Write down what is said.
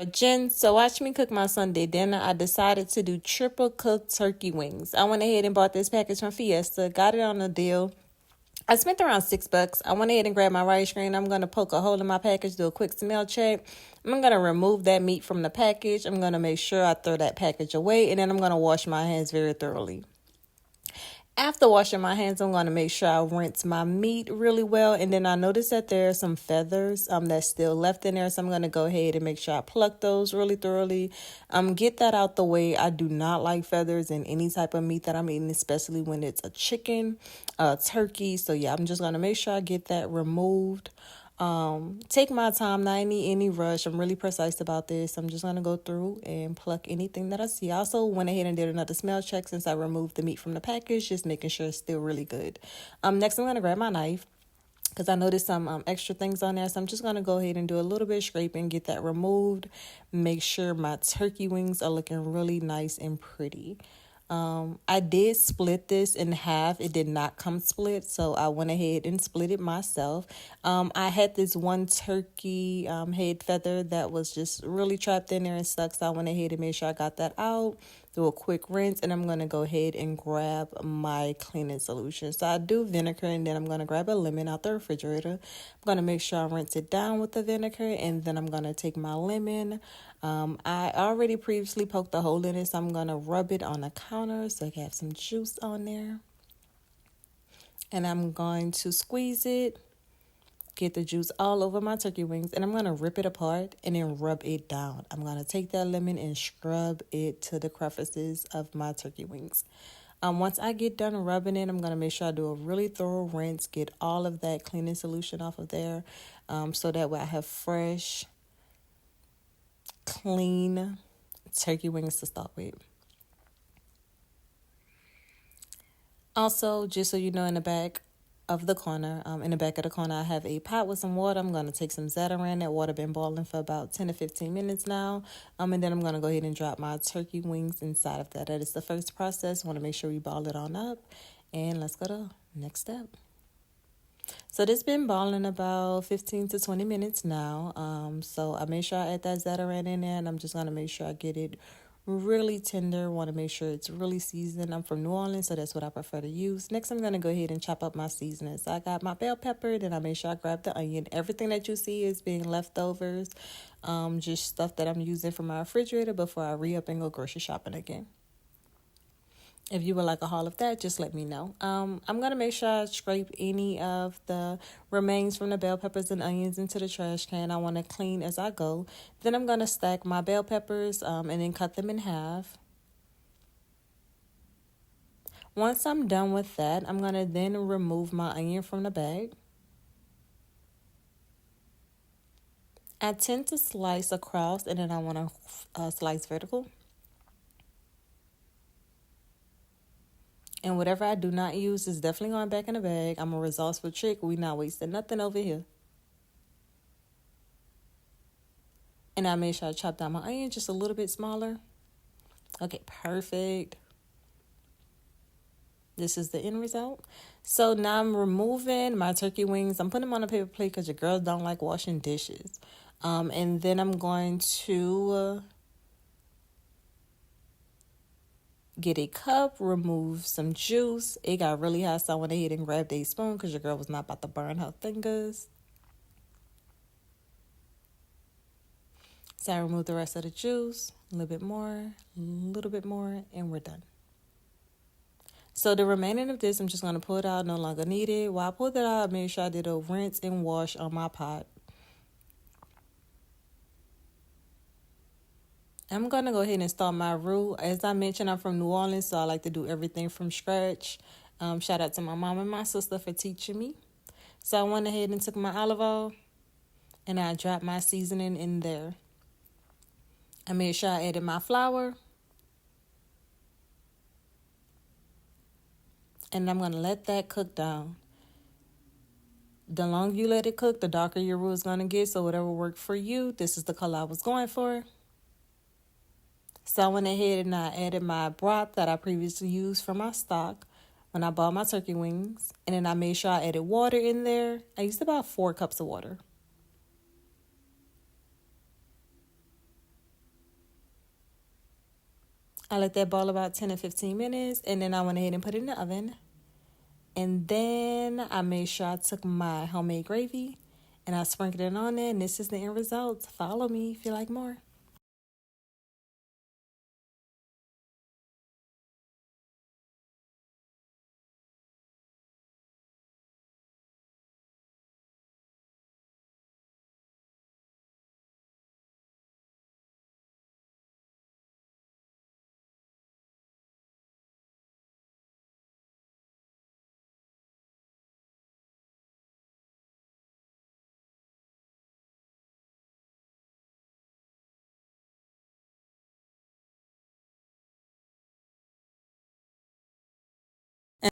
Jen, so watch me cook my Sunday dinner. I decided to do triple cooked turkey wings. I went ahead and bought this package from Fiesta, got it on a deal. I spent around $6. I went ahead and grabbed my rice screen. I'm gonna poke a hole in my package, do a quick smell check. I'm gonna remove that meat from the package. I'm gonna make sure I throw that package away, and then I'm gonna wash my hands very thoroughly. After washing my hands, I'm going to make sure I rinse my meat really well. And then I noticed that there are some feathers that's still left in there. So I'm going to go ahead and make sure I pluck those really thoroughly. Get that out the way. I do not like feathers in any type of meat that I'm eating, especially when it's a chicken, turkey. So yeah, I'm just going to make sure I get that removed. Take my time, not any rush. I'm really precise about this. I'm just gonna go through and pluck anything that I see. I also went ahead and did another smell check since I removed the meat from the package, just making sure it's still really good. Next I'm gonna grab my knife because I noticed some extra things on there. So I'm just going to go ahead and do a little bit of scraping, get that removed. Make sure my turkey wings are looking really nice and pretty. I did split this in half. It did not come split, so I went ahead and split it myself. I had this one turkey head feather that was just really trapped in there and stuck, so I went ahead and made sure I got that out. Do a quick rinse, and I'm going to go ahead and grab my cleaning solution. So I do vinegar, and then I'm going to grab a lemon out the refrigerator. I'm going to make sure I rinse it down with the vinegar, and then I'm going to take my lemon. I already previously poked a hole in it, so I'm going to rub it on the counter so I can have some juice on there. And I'm going to squeeze it, get the juice all over my turkey wings, and I'm going to rip it apart and then rub it down. I'm going to take that lemon and scrub it to the crevices of my turkey wings. Once I get done rubbing it, I'm going to make sure I do a really thorough rinse, get all of that cleaning solution off of there, so that way I have fresh, clean turkey wings to start with. Also, just so you know, in the back of the corner, I have a pot with some water. I'm going to take some Zatarain. That water been boiling for about 10 to 15 minutes now. And then I'm going to go ahead and drop my turkey wings inside of that. That is the first process. Want to make sure we ball it on up. And let's go to next step. So this been boiling about 15 to 20 minutes now. So I made sure I add that Zatarain in there, and I'm just going to make sure I get it really tender. Want to make sure it's really seasoned. I'm from New Orleans, so that's what I prefer to use. Next, I'm going to go ahead and chop up my seasonings. I got my bell pepper, then I made sure I grab the onion. Everything that you see is being leftovers, just stuff that I'm using from my refrigerator before I re-up and go grocery shopping again. If you would like a haul of that, just let me know. I'm going to make sure I scrape any of the remains from the bell peppers and onions into the trash can. I want to clean as I go. Then I'm going to stack my bell peppers and then cut them in half. Once I'm done with that, I'm going to then remove my onion from the bag. I tend to slice across, and then I want to slice vertical. And whatever I do not use is definitely going back in the bag. I'm a resourceful chick. We not wasting nothing over here. And I made sure I chopped down my onion just a little bit smaller. Okay, perfect. This is the end result. So now I'm removing my turkey wings. I'm putting them on a paper plate because your girls don't like washing dishes. And then I'm going to get a cup, remove some juice. It got really hot, so I went ahead and grabbed a spoon because your girl was not about to burn her fingers. So I removed the rest of the juice, a little bit more, and we're done. So the remaining of this, I'm just going to pull it out, no longer needed. While I pulled it out, I made sure I did a rinse and wash on my pot. I'm going to go ahead and start my roux. As I mentioned, I'm from New Orleans, so I like to do everything from scratch. Shout out to my mom and my sister for teaching me. So I went ahead and took my olive oil, and I dropped my seasoning in there. I made sure I added my flour. And I'm going to let that cook down. The longer you let it cook, the darker your roux is going to get. So whatever worked for you, this is the color I was going for. So I went ahead and I added my broth that I previously used for my stock when I bought my turkey wings. And then I made sure I added water in there. I used about 4 cups of water. I let that boil about 10 or 15 minutes, and then I went ahead and put it in the oven. And then I made sure I took my homemade gravy and I sprinkled it on there, and this is the end result. Follow me if you like more.